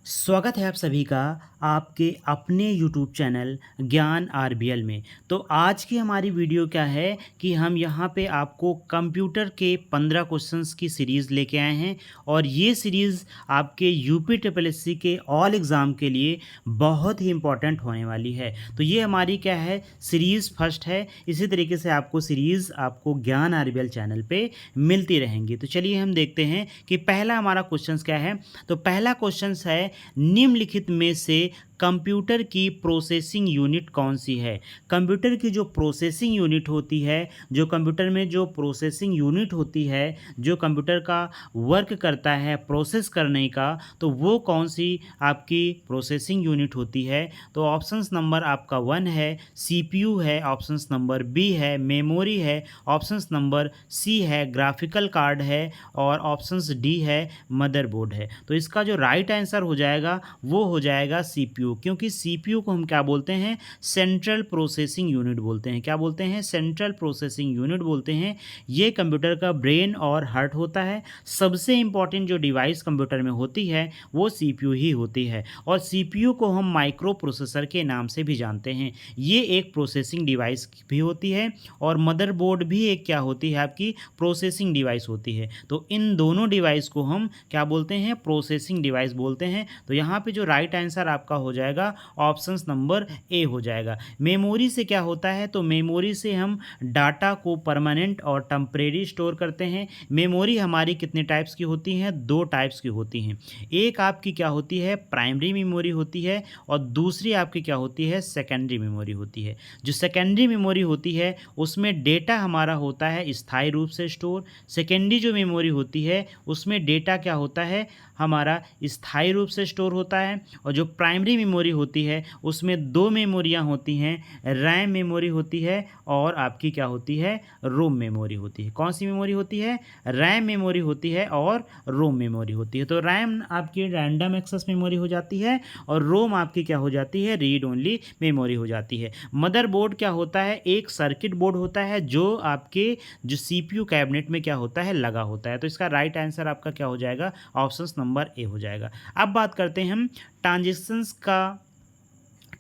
स्वागत है आप सभी का आपके अपने YouTube चैनल ज्ञान आरबीएल में। तो आज की हमारी वीडियो क्या है कि हम यहाँ पे आपको कंप्यूटर के 15 क्वेश्चंस की सीरीज़ लेके आए हैं और ये सीरीज़ आपके यूपी ट्रिपल एससी के ऑल एग्ज़ाम के लिए बहुत ही इम्पोर्टेंट होने वाली है। तो ये हमारी क्या है, सीरीज़ फर्स्ट है। इसी तरीके से आपको सीरीज़ आपको ज्ञान आरबीएल चैनल पे मिलती रहेंगी। तो चलिए हम देखते हैं कि पहला हमारा क्वेश्चंस क्या है। तो पहला क्वेश्चंस है, निम्नलिखित में से कंप्यूटर की प्रोसेसिंग यूनिट कौन सी है। कंप्यूटर की जो प्रोसेसिंग यूनिट होती है, जो कंप्यूटर में जो प्रोसेसिंग यूनिट होती है, जो कंप्यूटर का वर्क करता है प्रोसेस करने का, तो वो कौन सी आपकी प्रोसेसिंग यूनिट होती है। तो ऑप्शंस नंबर आपका 1 है सीपीयू है, ऑप्शंस नंबर बी है मेमोरी है, ऑप्शंस नंबर सी है ग्राफिकल कार्ड है और ऑप्शंस डी है मदरबोर्ड है। तो इसका जो राइट आंसर हो जाएगा वो हो जाएगा सीपीयू, क्योंकि सीपीयू को हम क्या बोलते हैं, सेंट्रल प्रोसेसिंग यूनिट बोलते हैं। क्या बोलते हैं, सेंट्रल प्रोसेसिंग यूनिट बोलते हैं। ये कंप्यूटर का ब्रेन और हार्ट होता है। सबसे इंपॉर्टेंट जो डिवाइस कंप्यूटर में होती है वो सीपीयू ही होती है और सीपीयू को हम माइक्रो प्रोसेसर के नाम से भी जानते हैं। ये एक प्रोसेसिंग डिवाइस भी होती है और मदरबोर्ड भी एक क्या होती है, आपकी प्रोसेसिंग डिवाइस होती है। तो इन दोनों डिवाइस को हम क्या बोलते हैं, प्रोसेसिंग डिवाइस बोलते हैं। तो यहाँ पे जो राइट आंसर आपका हो जाएगा ऑप्शंस नंबर ए हो जाएगा। मेमोरी से क्या होता है, तो मेमोरी से हम डाटा को परमानेंट और टेम्परेरी स्टोर करते हैं। मेमोरी हमारी कितने टाइप्स की होती हैं, 2 टाइप्स की होती हैं। एक आपकी क्या होती है, प्राइमरी मेमोरी होती है और दूसरी आपकी क्या होती है, सेकेंडरी मेमोरी होती है। जो सेकेंडरी मेमोरी होती है उसमें डेटा हमारा होता है स्थायी रूप से स्टोर। सेकेंडरी जो मेमोरी होती है उसमें डेटा क्या होता है, हमारा स्थायी रूप से स्टोर होता है। और जो प्राइमरी मेमोरी होती है उसमें 2 मेमोरियाँ होती हैं, रैम मेमोरी होती है और आपकी क्या होती है, रोम मेमोरी होती है। कौन सी मेमोरी होती है, रैम मेमोरी होती है और रोम मेमोरी होती है। तो रैम आपकी रैंडम एक्सेस मेमोरी हो जाती है और रोम आपकी क्या हो जाती है, रीड ओनली मेमोरी हो जाती है। मदरबोर्ड क्या होता है, एक सर्किट बोर्ड होता है जो आपके जो सीपीयू कैबिनेट में क्या होता है, लगा होता है। तो इसका राइट आंसर आपका क्या हो जाएगा, ऑप्शंस नंबर ए हो जाएगा। अब बात करते हैं हम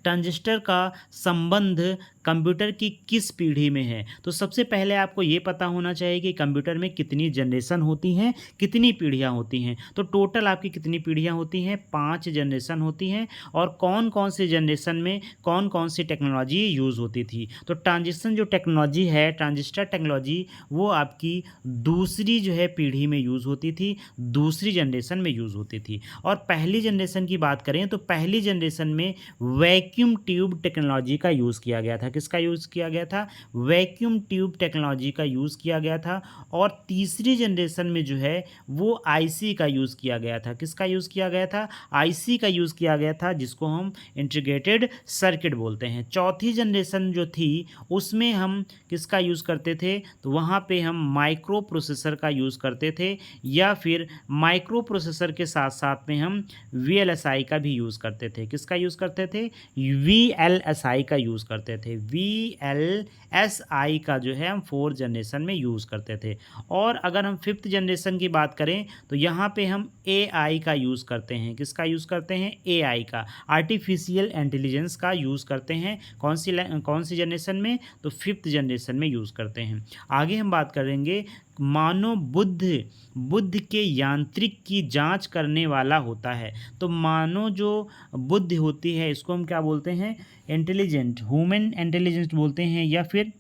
ट्रांजिस्टर का संबंध कंप्यूटर की किस पीढ़ी में है। तो सबसे पहले आपको ये पता होना चाहिए कि कंप्यूटर में कितनी जनरेशन होती हैं, कितनी पीढ़ियाँ होती हैं। तो टोटल आपकी कितनी पीढ़ियाँ होती हैं, 5 जनरेशन होती हैं। और कौन कौन से जनरेशन में कौन कौन सी टेक्नोलॉजी यूज़ होती थी। तो ट्रांजिस्टर जो टेक्नोलॉजी है, ट्रांजिस्टर टेक्नोलॉजी, वो आपकी दूसरी जो है पीढ़ी में यूज़ होती थी, दूसरी जनरेशन में यूज़ होती थी। और पहली जनरेशन की बात करें तो पहली जनरेशन में वैक्यूम ट्यूब टेक्नोलॉजी का यूज़ किया गया था। किसका यूज़ किया गया था, वैक्यूम ट्यूब टेक्नोलॉजी का यूज़ किया गया था। और तीसरी जनरेशन में जो है वो आईसी का यूज़ किया गया था। किसका यूज़ किया गया था, आईसी का यूज़ किया गया था, जिसको हम इंटीग्रेटेड सर्किट बोलते हैं। चौथी जनरेशन जो थी उसमें हम किसका यूज़ करते थे, तो वहाँ पे हम माइक्रो प्रोसेसर का यूज़ करते थे, या फिर माइक्रो प्रोसेसर के साथ साथ में हम वीएलएसआई का भी यूज़ करते थे। किसका यूज़ करते थे, वीएलएसआई का यूज़ करते थे। वीएलएसआई का जो है हम 4th जनरेशन में यूज़ करते थे। और अगर हम 5th जनरेशन की बात करें तो यहाँ पे हम एआई का यूज़ करते हैं। किसका यूज़ करते हैं, एआई का, आर्टिफिशियल इंटेलिजेंस का यूज़ करते हैं। कौन सी जनरेशन में, तो 5th जनरेशन में यूज़ करते हैं। आगे हम बात करेंगे, मानव बुद्ध के यांत्रिक की जांच करने वाला होता है। तो मानव जो बुद्धि होती है इसको हम क्या बोलते हैं, इंटेलिजेंट, ह्यूमन इंटेलिजेंस बोलते हैं, या फिर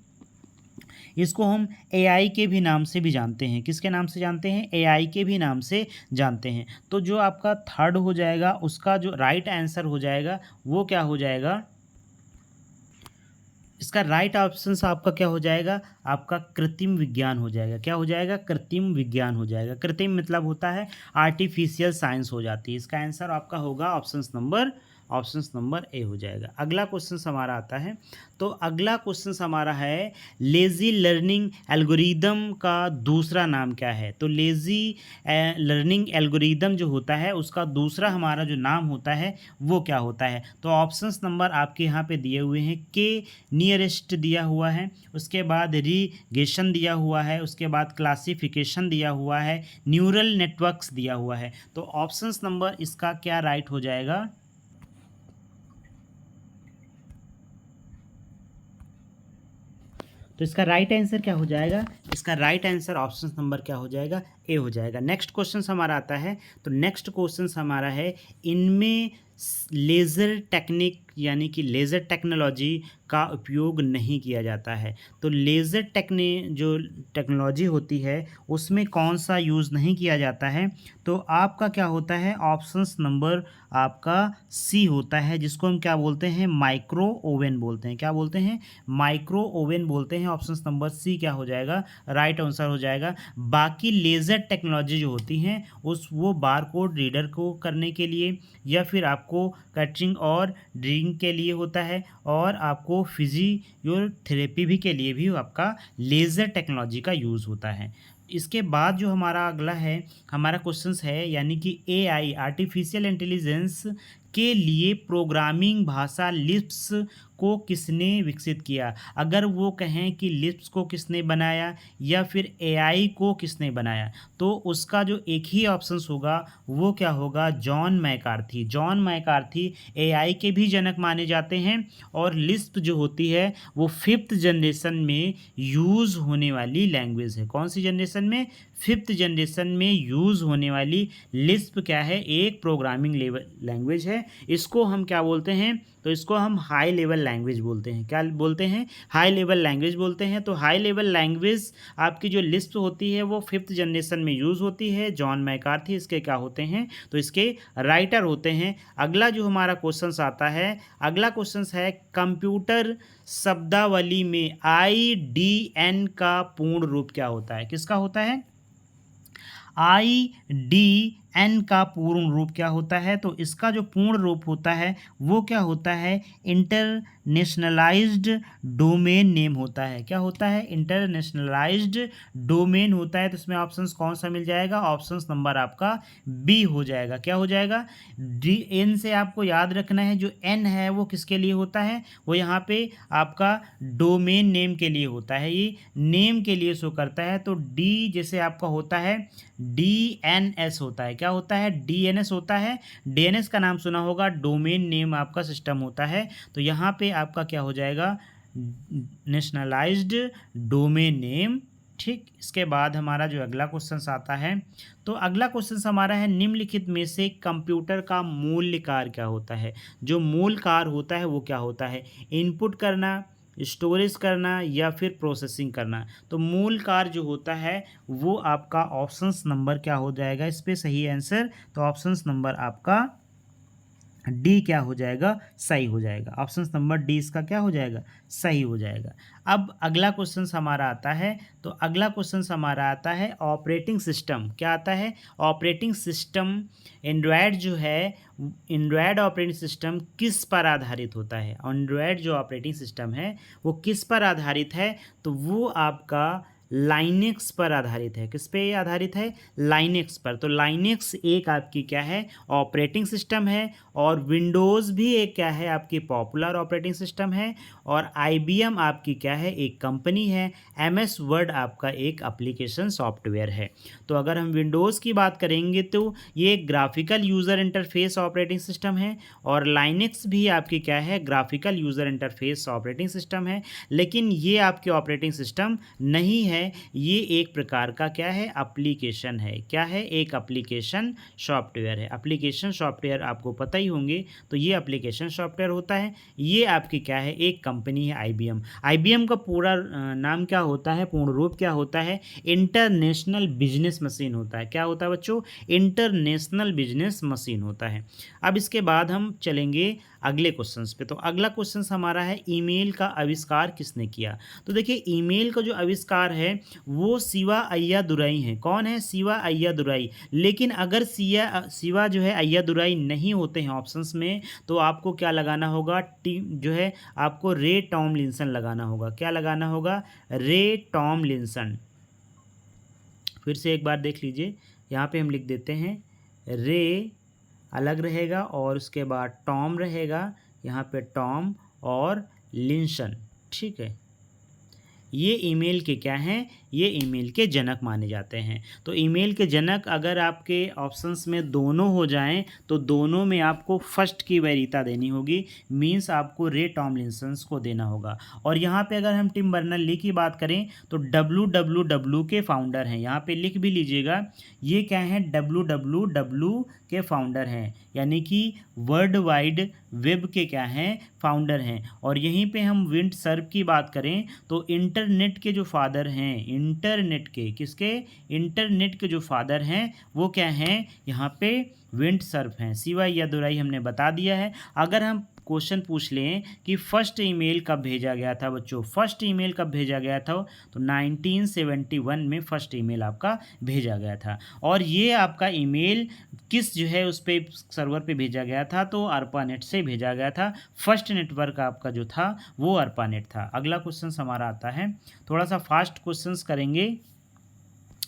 इसको हम एआई के भी नाम से भी जानते हैं। किसके नाम से जानते हैं, एआई के भी नाम से जानते हैं। तो जो आपका थर्ड हो जाएगा उसका जो राइट आंसर हो जाएगा वो क्या हो जाएगा, इसका राइट ऑप्शन आपका क्या हो जाएगा, आपका कृत्रिम विज्ञान हो जाएगा। क्या हो जाएगा, कृत्रिम विज्ञान हो जाएगा। कृत्रिम मतलब होता है आर्टिफिशियल साइंस हो जाती है। इसका आंसर आपका होगा ऑप्शन नंबर ए हो जाएगा। अगला क्वेश्चन हमारा आता है, तो अगला क्वेश्चन हमारा है लेज़ी लर्निंग एल्गोरिदम का दूसरा नाम क्या है। तो लेज़ी लर्निंग एल्गोरिदम जो होता है उसका दूसरा हमारा जो नाम होता है वो क्या होता है। तो ऑप्शंस नंबर आपके यहाँ पे दिए हुए हैं, के नियरेस्ट दिया हुआ है, उसके बाद रीगेशन दिया हुआ है, उसके बाद क्लासिफिकेशन दिया हुआ है, न्यूरल नेटवर्क्स दिया हुआ है। तो ऑप्शंस नंबर इसका क्या राइट हो जाएगा। तो इसका राइट आंसर क्या हो जाएगा, इसका राइट आंसर ऑप्शन नंबर क्या हो जाएगा, ए हो जाएगा। नेक्स्ट क्वेश्चन हमारा आता है, तो नेक्स्ट क्वेश्चन हमारा है इनमें लेज़र टेक्निक यानी कि लेज़र टेक्नोलॉजी का उपयोग नहीं किया जाता है। तो लेज़र जो टेक्नोलॉजी होती है उसमें कौन सा यूज़ नहीं किया जाता है। तो आपका क्या होता है, ऑप्शंस नंबर आपका सी होता है, जिसको हम क्या बोलते हैं, माइक्रो ओवन बोलते हैं। क्या बोलते हैं, माइक्रो ओवन बोलते हैं। ऑप्शंस नंबर सी क्या हो जाएगा, राइट आंसर हो जाएगा। बाकी लेज़र टेक्नोलॉजी जो होती हैं वो बार कोड रीडर को करने के लिए या फिर आपको कटरिंग और ड्रिंक के लिए होता है, और आपको फिजियोथेरेपी भी के लिए भी आपका लेज़र टेक्नोलॉजी का यूज़ होता है। इसके बाद जो हमारा अगला है, हमारा क्वेश्चंस है यानी कि एआई आर्टिफिशियल इंटेलिजेंस के लिए प्रोग्रामिंग भाषा लिस्प्स को किसने विकसित किया। अगर वो कहें कि लिस्प्स को किसने बनाया या फिर एआई को किसने बनाया, तो उसका जो एक ही ऑप्शंस होगा वो क्या होगा, John McCarthy. John McCarthy AI के भी जनक माने जाते हैं, और लिस्प जो होती है वो 5th जनरेशन में यूज़ होने वाली लैंग्वेज है। कौन सी जनरेशन में, 5th जनरेशन में यूज़ होने वाली लिस्प क्या है, एक प्रोग्रामिंग लेवल लैंग्वेज है। इसको हम क्या बोलते हैं, तो इसको हम हाई लेवल लैंग्वेज बोलते हैं। क्या बोलते हैं, हाई लेवल लैंग्वेज बोलते हैं। तो हाई लेवल लैंग्वेज आपकी जो लिस्प होती है वो 5th जनरेशन में यूज़ होती है। जॉन मैकार्थी इसके क्या होते हैं, तो इसके राइटर होते हैं। अगला जो हमारा क्वेश्चन आता है, अगला क्वेश्चन है कंप्यूटर शब्दावली में IDN का पूर्ण रूप क्या होता है। किसका होता है, IDN का पूर्ण रूप क्या होता है। तो इसका जो पूर्ण रूप होता है वो क्या होता है, इंटरनेशनलाइज्ड डोमेन नेम होता है। क्या होता है, इंटरनेशनलाइज्ड डोमेन होता है। तो इसमें ऑप्शंस कौन सा मिल जाएगा, ऑप्शंस नंबर आपका बी हो जाएगा। क्या हो जाएगा, एन से आपको याद रखना है, जो एन है वो किसके लिए होता है, वो यहाँ पे आपका डोमेन नेम के लिए होता है, ये नेम के लिए शो करता है। तो डी जैसे आपका होता है DNS होता है। क्या होता है, DNS होता है। DNS का नाम सुना होगा, डोमेन नेम आपका सिस्टम होता है। तो यहाँ पे आपका क्या हो जाएगा, नेशनलाइज्ड डोमेन नेम। ठीक, इसके बाद हमारा जो अगला क्वेश्चन आता है, तो अगला क्वेश्चन हमारा है निम्नलिखित में से कंप्यूटर का मूल कार्य क्या होता है। जो मूल कार्य होता है वो क्या होता है, इनपुट करना, स्टोरेज करना या फिर प्रोसेसिंग करना। तो मूल कार्य जो होता है वो आपका ऑप्शंस नंबर क्या हो जाएगा, इस पे सही आंसर, तो ऑप्शंस नंबर आपका डी क्या हो जाएगा, सही हो जाएगा। ऑप्शन नंबर डी इसका क्या हो जाएगा, सही हो जाएगा। अब अगला क्वेश्चन हमारा आता है, तो अगला क्वेश्चन हमारा आता है ऑपरेटिंग सिस्टम। क्या आता है, ऑपरेटिंग सिस्टम एंड्रॉयड जो है, एंड्रॉयड ऑपरेटिंग सिस्टम किस पर आधारित होता है। एंड्रॉयड जो ऑपरेटिंग सिस्टम है वो किस पर आधारित है, तो वो आपका लाइनेक्स पर आधारित है। किस पे आधारित है, लाइनेक्स पर। तो लाइनेक्स एक आपकी क्या है, ऑपरेटिंग सिस्टम है, और विंडोज़ भी एक क्या है, आपकी पॉपुलर ऑपरेटिंग सिस्टम है, और IBM आपकी क्या है, एक कंपनी है। MS वर्ड आपका एक एप्लीकेशन सॉफ्टवेयर है। तो अगर हम विंडोज़ की बात करेंगे तो ये एक graphical user interface operating system है, और लाइनेक्स भी आपकी क्या है, graphical user interface operating system है। लेकिन ये आपके ऑपरेटिंग सिस्टम नहीं है, ये एक प्रकार का क्या है, एप्लीकेशन है। क्या है, एक एप्लीकेशन सॉफ्टवेयर है। एप्लीकेशन सॉफ्टवेयर आपको पता ही होंगे, तो ये एप्लीकेशन सॉफ्टवेयर होता है। ये आपकी क्या है, एक कंपनी है IBM। IBM का पूरा नाम क्या होता है, पूर्ण रूप क्या होता है, इंटरनेशनल बिजनेस मशीन होता है। क्या होता है बच्चों, इंटरनेशनल बिजनेस मशीन होता है। अब इसके बाद हम चलेंगे अगले क्वेश्चंस पे। तो अगला क्वेश्चन हमारा है ईमेल का आविष्कार किसने किया। तो देखिए ईमेल का जो आविष्कार है है वो शिवा अय्या दुराई हैं। कौन है? शिवा अय्या दुराई। लेकिन अगर शिवा जो है अय्या दुराई नहीं होते हैं ऑप्शंस में, तो आपको क्या लगाना होगा? जो है आपको रे टॉमलिंसन लगाना होगा। क्या लगाना होगा? रे टॉमलिंसन। फिर से एक बार देख लीजिए, यहाँ पे हम लिख देते हैं रे अलग रहेगा और उसके बाद टॉम रहेगा, यहाँ पे टॉम और लिंसन। ठीक है, ये ईमेल के क्या हैं? ये ईमेल के जनक माने जाते हैं। तो ईमेल के जनक अगर आपके ऑप्शंस में दोनों हो जाएं तो दोनों में आपको फर्स्ट की वरीयता देनी होगी, मींस आपको रे टॉमलिंसन्स को देना होगा। और यहाँ पे अगर हम टिम बर्नर्स-ली की बात करें तो WWW के फाउंडर हैं। यहाँ पे लिख भी लीजिएगा, ये क्या हैं? WWW के फाउंडर हैं, यानी कि वर्ल्ड वाइड वेब के क्या हैं? फाउंडर हैं। और यहीं पे हम विंड सर्फ की बात करें तो इंटरनेट के जो फादर हैं, इंटरनेट के किसके? इंटरनेट के जो फादर हैं वो क्या हैं? यहाँ पे विंड सर्फ हैं। शिवा अय्या दुराई हमने बता दिया है। अगर हम क्वेश्चन पूछ लें कि फर्स्ट ईमेल कब भेजा गया था बच्चों, फर्स्ट ईमेल कब भेजा गया था, तो 1971 में फर्स्ट ईमेल आपका भेजा गया था। और ये आपका ईमेल किस जो है उस पे सर्वर पे भेजा गया था, तो अर्पानेट से भेजा गया था। फर्स्ट नेटवर्क आपका जो था वो अर्पानेट था। अगला क्वेश्चन हमारा आता है, थोड़ा सा फास्ट क्वेश्चंस करेंगे।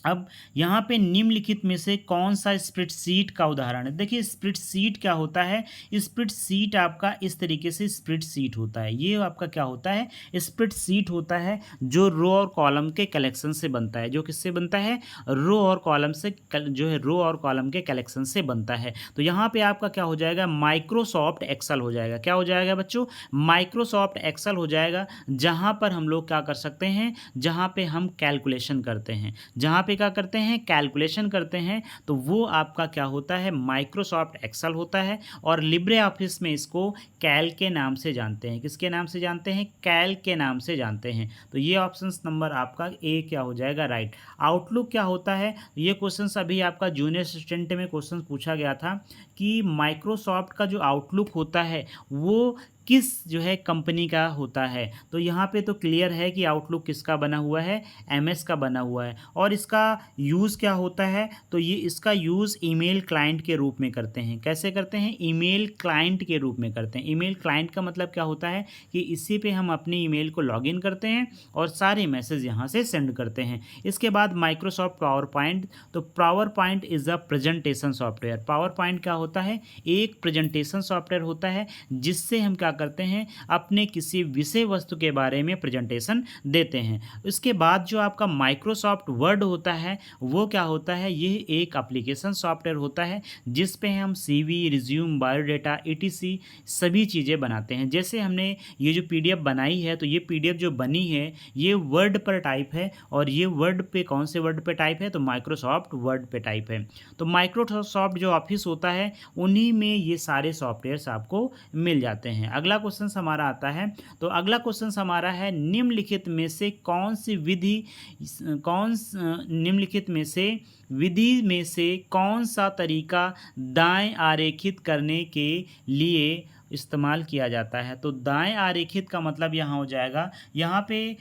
अब यहाँ पे निम्नलिखित में से कौन सा स्प्रेडशीट का उदाहरण है? देखिए स्प्रेडशीट क्या होता है? स्प्रेडशीट आपका इस तरीके से स्प्रेडशीट होता है। ये आपका क्या होता है? स्प्रेडशीट होता है जो रो और कॉलम के कलेक्शन से बनता है। जो किससे बनता है? रो और कॉलम से जो है रो और कॉलम के कलेक्शन से बनता है। तो यहाँ पे आपका क्या हो जाएगा? माइक्रोसॉफ्ट एक्सेल हो जाएगा। क्या हो जाएगा बच्चों? माइक्रोसॉफ्ट एक्सेल हो जाएगा, जहाँ पर हम लोग क्या कर सकते हैं? जहाँ पे हम कैलकुलेशन करते हैं, जहाँ पे क्या करते हैं? कैलकुलेशन करते हैं। तो वो आपका क्या होता है? माइक्रोसॉफ्ट एक्सेल होता है। और लिब्रे ऑफिस में इसको कैल के नाम से जानते हैं। किसके नाम से जानते हैं? कैल के नाम से जानते हैं। तो ये ऑप्शन नंबर आपका ए क्या हो जाएगा? राइट। आउटलुक क्या होता है? ये क्वेश्चन अभी आपका जूनियर असिस्टेंट में क्वेश्चन पूछा गया था कि माइक्रोसॉफ्ट का जो आउटलुक होता है वो किस जो है कंपनी का होता है। तो यहाँ पे तो क्लियर है कि आउटलुक किसका बना हुआ है? MS का बना हुआ है। और इसका यूज़ क्या होता है? तो ये इसका यूज़ ईमेल क्लाइंट के रूप में करते हैं। कैसे करते हैं? ईमेल क्लाइंट के रूप में करते हैं। ईमेल क्लाइंट का मतलब क्या होता है कि इसी पे हम अपनी ईमेल को लॉगिन करते हैं और सारे मैसेज यहाँ से सेंड करते हैं। इसके बाद माइक्रोसॉफ्ट पावर पॉइंट। तो power point is a presentation software. Power point क्या होता है? एक प्रेजेंटेशन सॉफ्टवेयर होता है जिससे हम क्या करते हैं? अपने किसी विषय वस्तु के बारे में प्रेजेंटेशन देते हैं। इसके बाद जो आपका माइक्रोसॉफ्ट वर्ड होता है वो क्या होता है? ये एक एप्लीकेशन सॉफ्टवेयर होता है जिस पे हम CV, रिज्यूम, बायोडाटा ETC सभी चीज़ें बनाते हैं। जैसे हमने ये जो PDF बनाई है, तो ये PDF जो बनी है ये वर्ड पर टाइप है। और ये वर्ड पे कौन से वर्ड पे टाइप है? तो माइक्रोसॉफ्ट वर्ड पे टाइप है। तो माइक्रोसॉफ्ट जो ऑफिस होता है उन्हीं में ये सारे सॉफ्टवेयर्स आपको मिल जाते हैं। अगला क्वेश्चन हमारा आता है, तो अगला क्वेश्चन हमारा है निम्नलिखित में से कौन सी विधि निम्नलिखित में से विधि में से कौन सा तरीका दाएं आरेखित करने के लिए इस्तेमाल किया जाता है? तो दाएं आरेखित का मतलब यहाँ हो जाएगा, यहाँ पे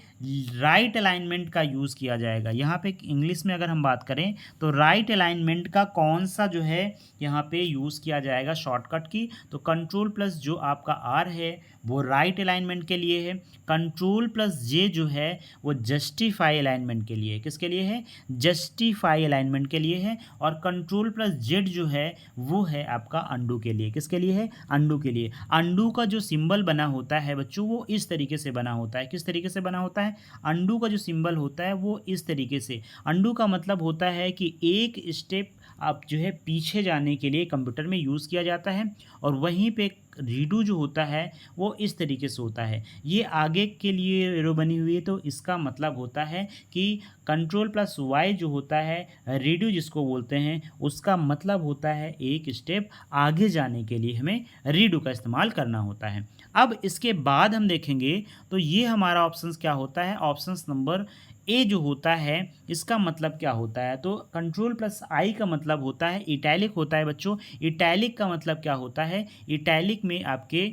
राइट अलाइनमेंट का यूज़ किया जाएगा। यहाँ पे इंग्लिश में अगर हम बात करें तो राइट अलाइनमेंट का कौन सा जो है यहाँ पे यूज़ किया जाएगा शॉर्टकट की? तो कंट्रोल प्लस जो आपका R है वो राइट अलाइनमेंट के लिए है। कंट्रोल प्लस J जो है वो जस्टिफाई अलाइनमेंट के लिए, किसके लिए है? जस्टिफाई अलाइनमेंट के लिए है। और कंट्रोल प्लस Z जो है वो है आपका अंडू के लिए। किसके लिए है? अंडू के लिए। अंडू का जो सिंबल बना होता है बच्चों वो इस तरीके से बना होता है। किस तरीके से बना होता है? अंडू का जो सिंबल होता है वो इस तरीके से। अंडू का मतलब होता है कि एक स्टेप आप जो है पीछे जाने के लिए कंप्यूटर में यूज़ किया जाता है। और वहीं पे रीडू जो होता है वो इस तरीके से होता है। ये आगे के लिए एरो बनी हुई है, तो इसका मतलब होता है कि कंट्रोल प्लस Y जो होता है रीडू जिसको बोलते हैं, उसका मतलब होता है एक स्टेप आगे जाने के लिए हमें रीडू का इस्तेमाल करना होता है। अब इसके बाद हम देखेंगे तो ये हमारा ऑप्शंस क्या होता है? ऑप्शंस नंबर ए जो होता है इसका मतलब क्या होता है? तो कंट्रोल प्लस I का मतलब होता है इटैलिक होता है बच्चों। इटैलिक का मतलब क्या होता है? इटैलिक में आपके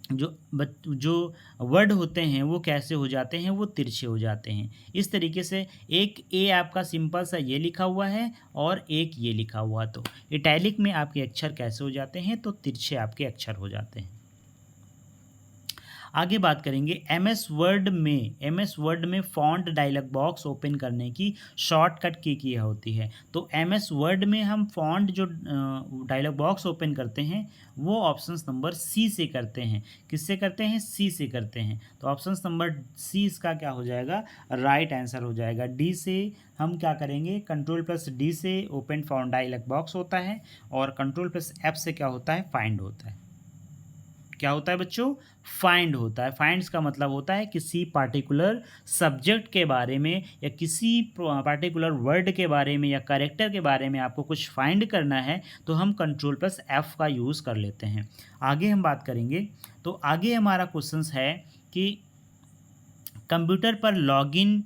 जो वर्ड होते हैं वो कैसे हो जाते हैं, वो तिरछे हो जाते हैं। इस तरीके से एक ए आपका सिंपल सा ये लिखा हुआ है और एक ये लिखा हुआ, तो इटैलिक में आपके अक्षर कैसे हो जाते हैं, तो तिरछे आपके अक्षर हो जाते हैं। आगे बात करेंगे एमएस वर्ड में फ़ॉन्ट डायलॉग बॉक्स ओपन करने की शॉर्टकट की क्या होती है। तो एमएस वर्ड में हम फ़ॉन्ट जो डायलॉग बॉक्स ओपन करते हैं वो ऑप्शंस नंबर सी से करते हैं। किससे करते हैं? सी से करते हैं। तो ऑप्शंस नंबर सी इसका क्या हो जाएगा? राइट आंसर हो जाएगा। डी से हम क्या करेंगे? कंट्रोल+D से ओपन फ़ॉन्ट डायलॉग बॉक्स होता है और कंट्रोल+F से क्या होता है? फाइंड होता है। क्या होता है बच्चों? फाइंड होता है। फाइंड्स का मतलब होता है किसी पार्टिकुलर सब्जेक्ट के बारे में या किसी पार्टिकुलर वर्ड के बारे में या कैरेक्टर के बारे में आपको कुछ फाइंड करना है तो हम कंट्रोल+F का यूज़ कर लेते हैं। आगे हम बात करेंगे, तो आगे हमारा क्वेश्चंस है कि कंप्यूटर पर लॉगिन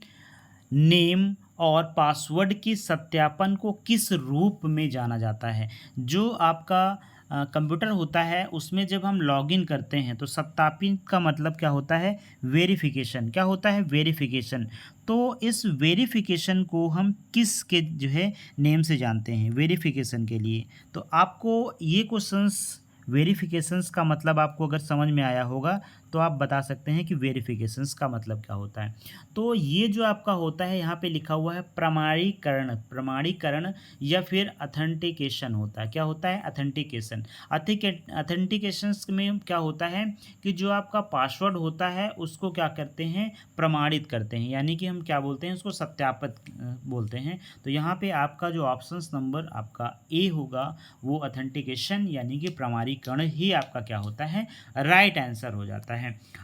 नेम और पासवर्ड के सत्यापन को किस रूप में जाना जाता है। जो आपका कंप्यूटर होता है उसमें जब हम लॉगिन करते हैं तो सत्यापित का मतलब क्या होता है? वेरिफिकेशन। क्या होता है? वेरिफिकेशन। तो इस वेरिफिकेशन को हम किस के जो है नेम से जानते हैं वेरिफिकेशन के लिए। तो आपको ये क्वेश्चंस वेरिफिकेशंस का मतलब आपको अगर समझ में आया होगा तो आप बता सकते हैं कि वेरिफिकेशंस का मतलब क्या होता है। तो ये जो आपका होता है यहाँ पे लिखा हुआ है प्रमाणीकरण या फिर अथेंटिकेशन होता है। क्या होता है? अथेंटिकेशन। अथेंटिकेशंस में क्या होता है कि जो आपका पासवर्ड होता है उसको क्या करते हैं? प्रमाणित करते हैं, यानी कि हम क्या बोलते हैं उसको? सत्यापित बोलते हैं। तो यहाँ पे आपका जो ऑप्शंस नंबर आपका ए होगा वो अथेंटिकेशन यानी कि प्रमाणीकरण ही आपका क्या होता है? राइट आंसर हो जाता है।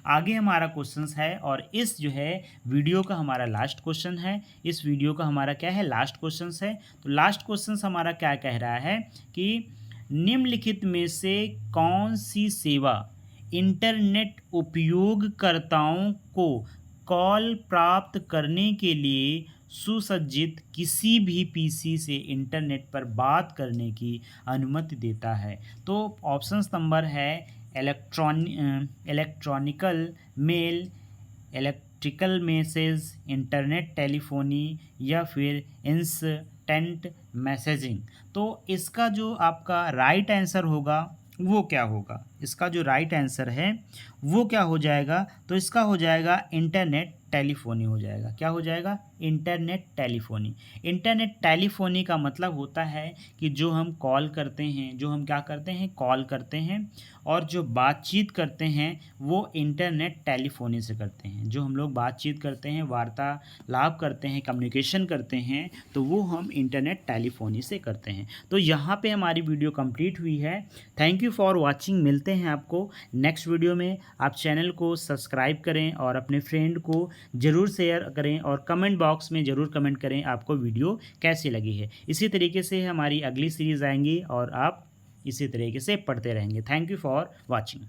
आगे हमारा क्वेश्चंस है और इस जो है वीडियो का हमारा लास्ट क्वेश्चन है। इस वीडियो का हमारा क्या है? लास्ट क्वेश्चंस है। तो लास्ट क्वेश्चंस हमारा क्या कह रहा है कि निम्नलिखित में से कौन सी सेवा इंटरनेट उपयोगकर्ताओं को कॉल प्राप्त करने के लिए सुसज्जित किसी भी पीसी से इंटरनेट पर बात करने की अनुमति देता है। तो ऑप्शंस नंबर है electronical mail, electrical message, internet telephony या फिर इंस्टेंट मैसेजिंग। तो इसका जो आपका राइट आंसर होगा वो क्या होगा? इसका जो राइट आंसर है वो क्या हो जाएगा? तो इसका हो जाएगा इंटरनेट टेलीफोनी हो जाएगा। क्या हो जाएगा? Internet telephony. इंटरनेट टेलीफोनी का मतलब होता है कि जो हम कॉल करते हैं, जो हम क्या करते हैं? कॉल करते हैं और जो बातचीत करते हैं वो इंटरनेट टेलीफोनी से करते हैं। जो हम लोग बातचीत करते हैं, वार्तालाप करते हैं, कम्युनिकेशन करते हैं, तो वो हम इंटरनेट टेलीफोनी से करते हैं। तो यहाँ पे हमारी वीडियो कंप्लीट हुई है। Thank you for watching. मिलते हैं आपको नेक्स्ट वीडियो में। आप चैनल को सब्सक्राइब करें और अपने फ्रेंड को ज़रूर शेयर करें और कमेंट बॉक्स में ज़रूर कमेंट करें आपको वीडियो कैसी लगी है। इसी तरीके से हमारी अगली सीरीज़ आएंगी और आप इसी तरीके से पढ़ते रहेंगे। Thank you for watching.